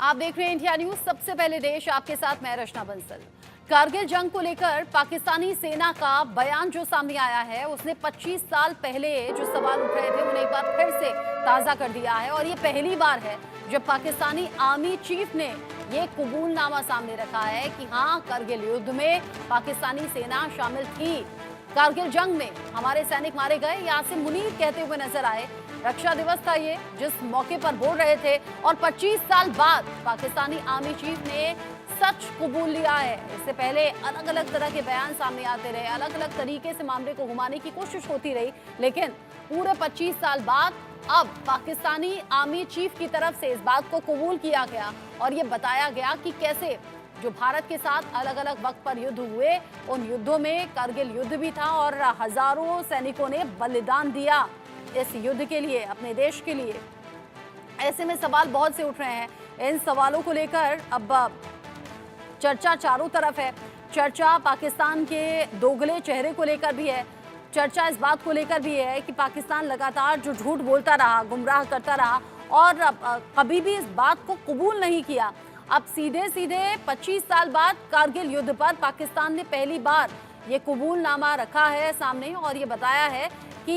आप देख रहे हैं इंडिया न्यूज। सबसे पहले देश आपके साथ मैं रचना बंसल। कारगिल जंग को लेकर पाकिस्तानी सेना का बयान जो सामने आया है, उसने 25 साल पहले जो सवाल उठ रहे थे उन्हें एक बार फिर से ताजा कर दिया है। और ये पहली बार है जब पाकिस्तानी आर्मी चीफ ने ये कबूलनामा सामने रखा है कि हाँ, कारगिल युद्ध में पाकिस्तानी सेना शामिल थी। कारगिल जंग में हमारे सैनिक मारे गए, यासिन मुनीर कहते हुए नजर आए। रक्षा दिवस था ये, जिस मौके पर बोल रहे थे। और 25 साल बाद पाकिस्तानी आर्मी चीफ ने सच कबूल लिया है। इससे पहले अलग अलग तरह के बयान सामने आते रहे, अलग अलग तरीके से मामले को घुमाने की कोशिश होती रही, लेकिन पूरे 25 साल बाद अब पाकिस्तानी आर्मी चीफ की तरफ से इस बात को कबूल किया गया और ये बताया गया कि कैसे जो भारत के साथ अलग अलग वक्त पर युद्ध हुए, उन युद्धों में कारगिल युद्ध भी था और हजारों सैनिकों ने बलिदान दिया इस युद्ध के लिए, अपने देश के लिए। ऐसे में सवाल बहुत से उठ रहे हैं। इन सवालों को लेकर अब चर्चा चारों तरफ है। चर्चा पाकिस्तान के दोगले चेहरे को लेकर भी है। चर्चा इस बात को लेकर भी है कि पाकिस्तान लगातार जो झूठ बोलता रहा, गुमराह करता रहा और कभी भी इस बात को कबूल नहीं किया। अब सीधे सीधे 25 साल बाद कारगिल युद्ध पर पाकिस्तान ने पहली बार ये कबूलनामा रखा है सामने और ये बताया है कि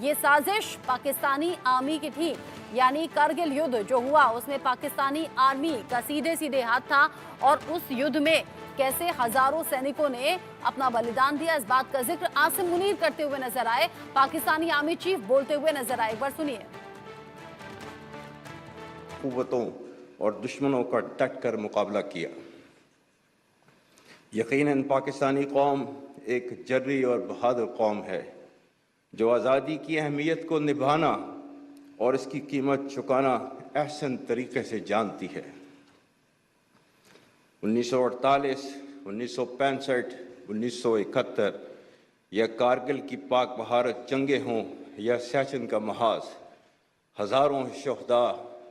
ये साजिश पाकिस्तानी आर्मी की थी। यानी कारगिल युद्ध जो हुआ उसमें पाकिस्तानी आर्मी का सीधे सीधे हाथ था और उस युद्ध में कैसे हजारों सैनिकों ने अपना बलिदान दिया, इस बात का जिक्र आसिम मुनीर करते हुए नजर आए। पाकिस्तानी आर्मी चीफ बोलते हुए नजर आए, एक बार सुनिए। कुव्वतों और दुश्मनों का डट कर मुकाबला किया। यकीनन पाकिस्तानी कौम एक जर्री और बहादुर कौम है जो आज़ादी की अहमियत को निभाना और इसकी कीमत चुकाना अहसन तरीके से जानती है। 1948, 1965, 1971 या कारगिल की पाक बहारत जंगें हों या सियाचिन का महाज, हज़ारों शहदा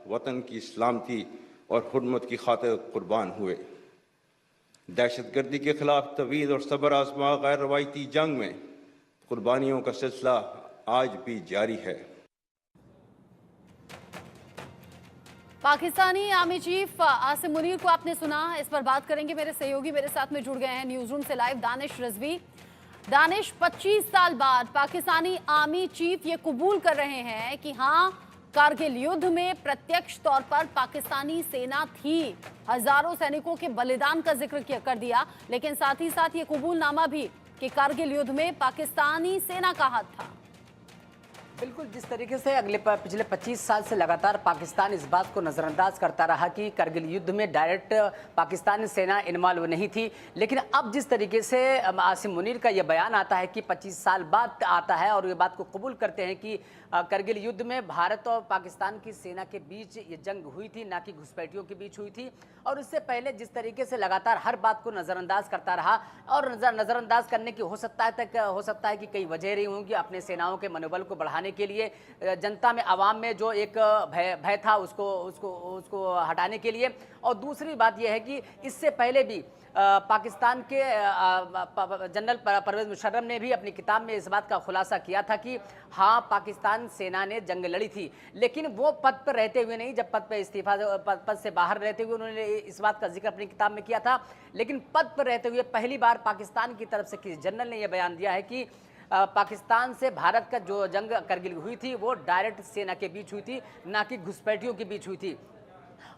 वतन की सलामती और हुर्मत की खातिर कुर्बान हुए। दहशतगर्दी के खिलाफ तवील और सब्र आज़मा गैर रवायती जंग में कुर्बानियों का सिलसिला आज भी जारी है। पाकिस्तानी आर्मी चीफ आसिम मुनीर को आपने सुना। इस पर बात करेंगे, मेरे सहयोगी मेरे साथ में जुड़ गए हैं न्यूज रूम से लाइव, दानिश रजवी। दानिश, 25 साल बाद पाकिस्तानी आर्मी चीफ ये कबूल कर रहे हैं कि हाँ, कारगिल युद्ध में प्रत्यक्ष तौर पर पाकिस्तानी सेना थी। हजारों सैनिकों के बलिदान का जिक्र कर दिया, लेकिन साथ ही साथ ये कबूलनामा भी कि कारगिल युद्ध में पाकिस्तानी सेना का हाथ था। बिल्कुल, जिस तरीके से पिछले 25 साल से लगातार पाकिस्तान इस बात को नज़रअंदाज करता रहा कि कारगिल युद्ध में डायरेक्ट पाकिस्तानी सेना इन्वॉल्व नहीं थी, लेकिन अब जिस तरीके से आसिम मुनीर का यह बयान आता है कि 25 साल बाद आता है और ये बात को कबूल करते हैं कि कारगिल युद्ध में भारत और पाकिस्तान की सेना के बीच ये जंग हुई थी, ना कि घुसपैठियों के बीच हुई थी। और इससे पहले जिस तरीके से लगातार हर बात को नज़रअंदाज करता रहा और नज़रअंदाज करने की हो सकता है कि कई वजह रही होंगी अपने सेनाओं के मनोबल को बढ़ाने के लिए, जनता में, आवाम में जो एक भय था उसको हटाने के लिए। और दूसरी बात यह है कि इससे पहले भी पाकिस्तान के जनरल परवेज मुशर्रफ ने भी अपनी किताब में इस बात का खुलासा किया था कि हाँ, पाकिस्तान सेना ने जंग लड़ी थी, लेकिन वो पद पर रहते हुए नहीं, जब पद से बाहर रहते हुए उन्होंने इस बात का जिक्र अपनी किताब में किया था। लेकिन पद पर रहते हुए पहली बार पाकिस्तान की तरफ से किसी जनरल ने यह बयान दिया है कि पाकिस्तान से भारत का जो जंग कारगिल हुई थी वो डायरेक्ट सेना के बीच हुई थी, ना कि घुसपैठियों के बीच हुई थी।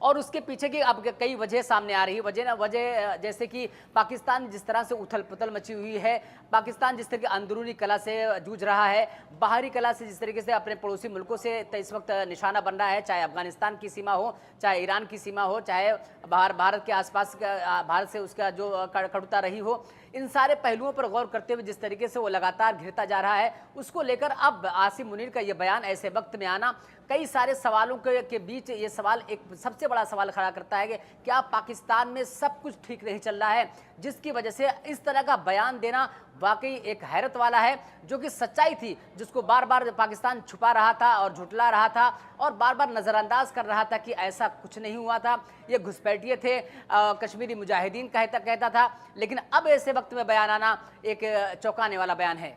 और उसके पीछे की अब कई वजह सामने आ रही है। वजह जैसे कि पाकिस्तान जिस तरह से उथल पुथल मची हुई है, पाकिस्तान जिस तरह की अंदरूनी कला से जूझ रहा है, बाहरी कला से जिस तरीके से अपने पड़ोसी मुल्कों से इस वक्त निशाना बन रहा है, चाहे अफगानिस्तान की सीमा हो, चाहे ईरान की सीमा हो, चाहे भारत के आसपास भारत से उसका जो कटुता रही हो, इन सारे पहलुओं पर गौर करते हुए जिस तरीके से वो लगातार घिरता जा रहा है, उसको लेकर अब आसिम मुनीर का ये बयान ऐसे वक्त में आना कई सारे सवालों के बीच ये सवाल एक सबसे बड़ा सवाल खड़ा करता है कि क्या पाकिस्तान में सब कुछ ठीक नहीं चल रहा है, जिसकी वजह से इस तरह का बयान देना वाकई एक हैरत वाला है, जो कि सच्चाई थी जिसको बार बार पाकिस्तान छुपा रहा था और झुठला रहा था और बार बार नज़रअंदाज कर रहा था कि ऐसा कुछ नहीं हुआ था, ये घुसपैठिए थे, कश्मीरी मुजाहिदीन कहता था। लेकिन अब ऐसे वक्त में बयान आना एक चौंकाने वाला बयान है।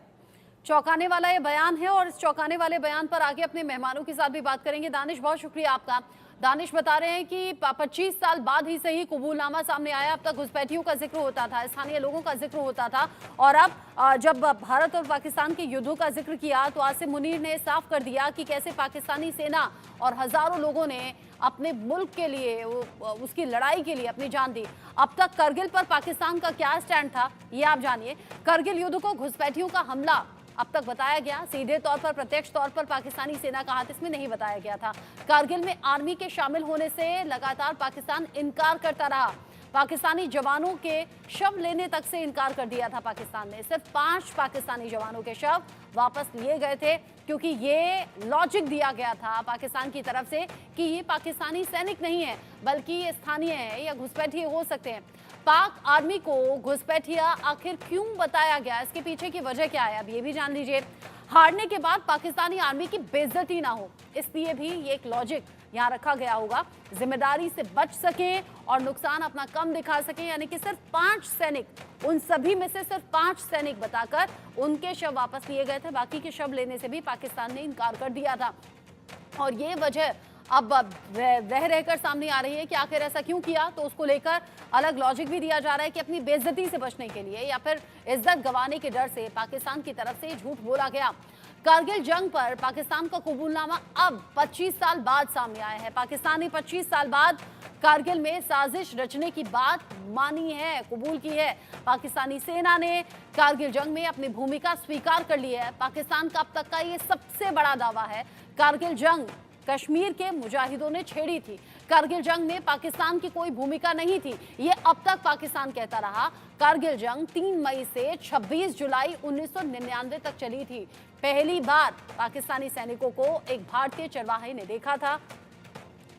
चौंकाने वाला ये बयान है और इस चौंकाने वाले बयान पर आगे अपने मेहमानों के साथ भी बात करेंगे। दानिश, बहुत शुक्रिया आपका। दानिश बता रहे हैं कि 25 साल बाद ही सही कबूलनामा सामने आया। अब तक घुसपैठियों का जिक्र होता था, स्थानीय लोगों का जिक्र होता था, और अब जब भारत और पाकिस्तान के युद्धों का जिक्र किया तो आसिम मुनीर ने साफ कर दिया कि कैसे पाकिस्तानी सेना और हजारों लोगों ने अपने मुल्क के लिए, उसकी लड़ाई के लिए अपनी जान दी। अब तक करगिल पर पाकिस्तान का क्या स्टैंड था, ये आप जानिए। करगिल युद्ध को घुसपैठियों का हमला अब तक बताया गया, सीधे तौर पर, प्रत्यक्ष तौर पर पाकिस्तानी सेना का हाथ इसमें नहीं बताया गया था। कारगिल में आर्मी के शामिल होने से लगातार पाकिस्तान इनकार करता रहा। पाकिस्तानी जवानों के शव लेने तक से इनकार कर दिया था पाकिस्तान ने। सिर्फ 5 पाकिस्तानी जवानों के शव वापस लिए गए थे, क्योंकि ये लॉजिक दिया गया था पाकिस्तान की तरफ से कि ये पाकिस्तानी सैनिक नहीं है, बल्कि ये स्थानीय है या घुसपैठिए हो सकते हैं। पाक आर्मी को घुसपैठिया आखिर क्यों बताया गया, इसके पीछे की वजह क्या है, अब ये भी जान लीजिए। हारने के बाद पाकिस्तानी आर्मी की बेइज्जती ना हो, इसलिए भी ये एक लॉजिक यहाँ रखा गया होगा, जिम्मेदारी से बच सके और नुकसान अपना कम दिखा सके। यानी कि सिर्फ 5 सैनिक, उन सभी में से सिर्फ 5 सैनिक बताकर उनके शव वापस लिए गए थे। बाकी के शव लेने से भी पाकिस्तान ने इनकार कर दिया था। और ये वजह अब रह रहकर सामने आ रही है कि आखिर ऐसा क्यों किया, तो उसको लेकर अलग लॉजिक भी दिया जा रहा है कि अपनी बेइज्जती से बचने के लिए या फिर इज्जत गंवाने के डर से पाकिस्तान की तरफ से झूठ बोला गया। कारगिल जंग पर पाकिस्तान का कबूलनामा अब 25 साल बाद सामने आया है। पाकिस्तान ने 25 साल बाद कारगिल में साजिश रचने की बात मानी है, कबूल की है। पाकिस्तानी सेना ने कारगिल जंग में अपनी भूमिका स्वीकार कर ली है। पाकिस्तान का अब तक का ये सबसे बड़ा दावा है। कारगिल जंग कश्मीर के मुजाहिदों ने छेड़ी थी। कारगिल जंग में पाकिस्तान की कोई भूमिका नहीं थी, ये अब तक पाकिस्तान कहता रहा। कारगिल जंग 3 मई से 26 जुलाई 1999 तक चली थी। पहली बार पाकिस्तानी सैनिकों को एक भारतीय चरवाहे ने देखा था।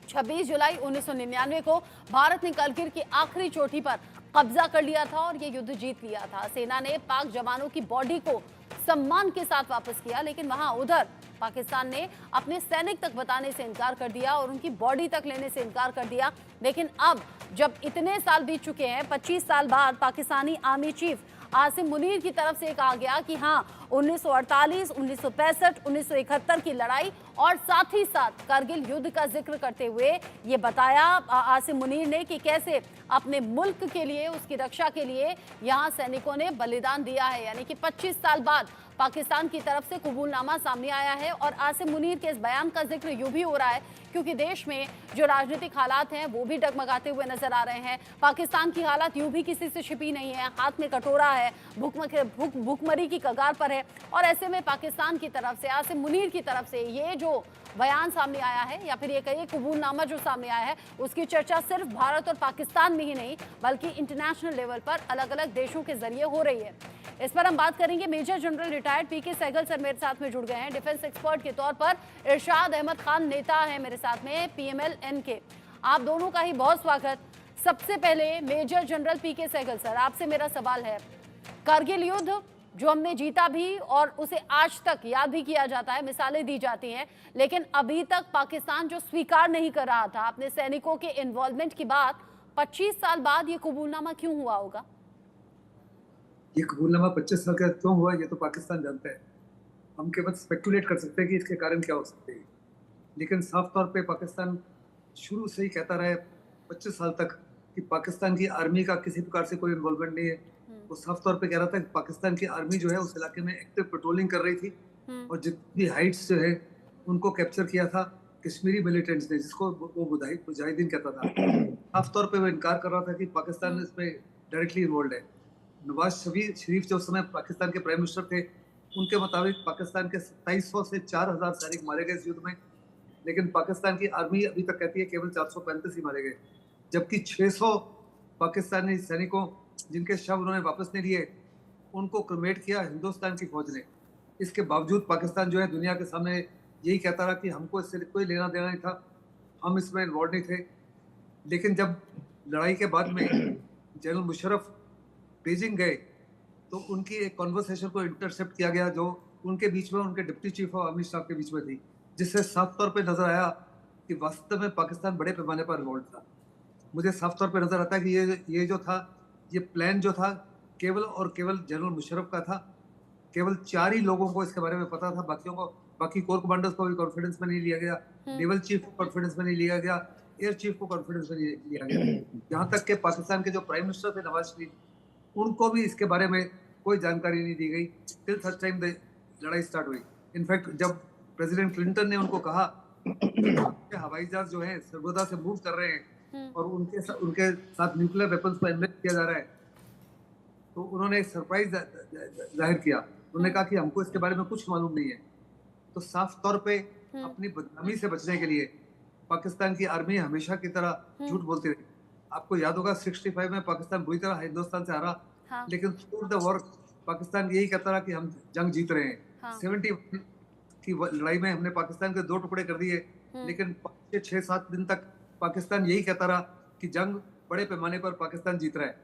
26 जुलाई 1999 को भारत ने करगिल की आखिरी चोटी पर कब्जा कर लिया था और ये युद्ध जीत लिया था। सेना ने पाक जवानों की बॉडी को सम्मान के साथ वापस किया, लेकिन वहां उधर पाकिस्तान ने अपने सैनिक तक बताने से इनकार कर दिया और उनकी बॉडी तक लेने से इनकार कर दिया। लेकिन अब जब इतने साल बीत चुके हैं, 25 साल बाद पाकिस्तानी आर्मी चीफ आसिम मुनीर की तरफ से कहा गया कि हाँ, 1948, 1965, 1971 की लड़ाई और साथ ही साथ कारगिल युद्ध का जिक्र करते हुए ये बताया आसिम मुनीर ने कि कैसे अपने मुल्क के लिए, उसकी रक्षा के लिए यहाँ सैनिकों ने बलिदान दिया है। यानी कि 25 साल बाद पाकिस्तान की तरफ से कबूलनामा सामने आया है और आसिम मुनीर के इस बयान का जिक्र यूं भी हो रहा है क्योंकि देश में जो राजनीतिक हालात हैं वो भी डगमगाते हुए नजर आ रहे हैं। पाकिस्तान की हालत यूं भी किसी से छिपी नहीं है, हाथ में कटोरा है, भूखमरी की कगार पर है। और ऐसे में पाकिस्तान की तरफ से, आसिम मुनीर की तरफ से ये जो बयान सामने आया है या फिर ये कहिए कबूलनामा जो सामने आया है, उसकी चर्चा सिर्फ भारत और पाकिस्तान में ही नहीं बल्कि इंटरनेशनल लेवल पर अलग अलग देशों के जरिए हो रही है। इस पर हम बात करेंगे। मेजर जनरल रिटायर्ड पीके सहगल सर मेरे साथ में जुड़ गए हैं डिफेंस एक्सपर्ट के तौर पर। इरशाद अहमद खान नेता है मेरे साथ में, PMLN के। आप दोनों का ही बहुत स्वागत। सबसे पहले मेजर जनरल पीके सहगल सर, आपसे मेरा सवाल है, कारगिल युद्ध जो हमने जीता भी और उसे आज तक याद भी किया जाता है, मिसालें दी जाती हैं, लेकिन अभी तक पाकिस्तान जो स्वीकार नहीं कर रहा था अपने सैनिकों के इन्वॉल्वमेंट की बात, 25 साल बाद ये कबूलनामा क्यों हुआ होगा? ये कबूलनामा 25 साल का क्यों हुआ, ये तो पाकिस्तान जानता है। हम केवल स्पेकुलेट कर सकते हैं कि इसके कारण क्या हो सकते हैं, लेकिन साफ तौर पे पाकिस्तान शुरू से ही कहता रहा है 25 साल तक कि पाकिस्तान की आर्मी का किसी प्रकार से कोई इन्वॉल्वमेंट नहीं है। वो साफ तौर पे कह रहा था कि पाकिस्तान की आर्मी जो है उस इलाके में एक्टिव पेट्रोलिंग कर रही थी और जितनी हाइट्स जो है उनको कैप्चर किया था कश्मीरी मिलिटेंट्स ने, जिसको वो मुजाहिदीन कहता था। साफ तौर पे वो इनकार कर रहा था कि पाकिस्तान इसमें डायरेक्टली इन्वॉल्व है। नवाज शरीफ जो उस समय पाकिस्तान के प्राइम मिनिस्टर थे, उनके मुताबिक पाकिस्तान के 2700 से 4000 सैनिक मारे गए इस युद्ध में, लेकिन पाकिस्तान की आर्मी अभी तक कहती है केवल 435 ही मारे गए, जबकि 600 पाकिस्तानी सैनिकों जिनके शव उन्होंने वापस नहीं लिए उनको क्रिमेट किया हिंदुस्तान की फौज ने। इसके बावजूद पाकिस्तान जो है दुनिया के सामने यही कहता रहा कि हमको इससे कोई लेना देना नहीं था, हम इसमें इन्वॉल्व नहीं थे। लेकिन जब लड़ाई के बाद में जनरल मुशर्रफ बीजिंग गए तो उनकी एक कॉन्वर्सेशन को इंटरसेप्ट किया गया जो उनके बीच में, उनके deputy chief of army staff के बीच में थी, जिससे साफ तौर पे नजर आया कि वास्तव में पाकिस्तान बड़े पैमाने पर इन्वॉल्व था। मुझे साफ तौर पे नजर आता है कि ये जो था, ये प्लान जो था केवल और केवल जनरल मुशर्रफ का था केवल 4 ही लोगों को इसके बारे में पता था, बाकी कोर कमांडर्स को भी कॉन्फिडेंस में नहीं लिया गया, नेवल चीफ को कॉन्फिडेंस में नहीं लिया गया, एयर चीफ को कॉन्फिडेंस में नहीं लिया गया। यहाँ तक कि पाकिस्तान के जो प्राइम मिनिस्टर थे नवाज शरीफ, उनको भी इसके बारे में कोई जानकारी नहीं दी गई टिल सच टाइम लड़ाई स्टार्ट हुई। इनफैक्ट जब प्रेसिडेंट क्लिंटन ने उनको कहा कि हवाई जहाज जो है सर्गोदा से मूव कर रहे हैं और उनके साथ न्यूक्लियर वेपन्स को इन्वेस्ट किया जा रहा है, तो उन्होंने एक सरप्राइज जाहिर किया। उन्होंने कहा कि हमको इसके बारे में कुछ मालूम नहीं है। तो साफ तौर पे अपनी बदनामी से बचने के लिए पाकिस्तान की आर्मी हमेशा की तरह झूठ बोलती रही। आपको याद होगा 65 में पाकिस्तान बुरी तरह हिंदुस्तान से हारा, हाँ। लेकिन थ्रू द वॉर पाकिस्तान यही कहता रहा कि हम जंग जीत रहे हैं। हाँ। 71 की लड़ाई में हमने पाकिस्तान के 2 टुकड़े कर दिए, लेकिन 6-7 दिन तक पाकिस्तान यही कहता रहा कि जंग बड़े पैमाने पर पाकिस्तान जीत रहा है,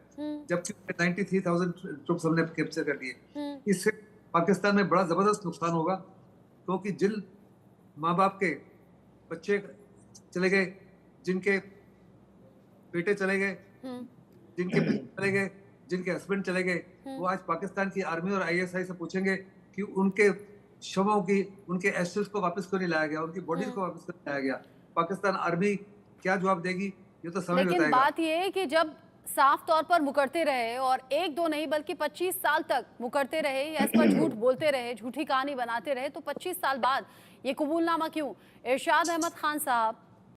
जबकि 93,000 ट्रुप्स हमने कैप्चर कर दिए। इससे पाकिस्तान में बड़ा जबरदस्त नुकसान होगा, क्योंकि जिन माँ बाप के बच्चे चले गए, जिनके बेटे चले गए, जिनके पिता चले गए, जिनके हस्बैंड चले गए, वो आज पाकिस्तान की आर्मी और आईएसआई से पूछेंगे कि उनके शवों की, उनके एसेट्स को वापस क्यों नहीं लाया गया, उनकी बॉडीज को वापस क्यों नहीं लाया गया। पाकिस्तान आर्मी क्या जवाब देगी ये तो समय लेकिन बताएगा। बात ये है कि जब साफ तौर पर मुकरते रहे और 1-2 नहीं बल्कि 25 साल तक मुकरते रहे या इस पर झूठ बोलते रहे, झूठी कहानी बनाते रहे, तो 25 साल बाद ये कबूलनामा क्यों? इरशाद अहमद खान साहब,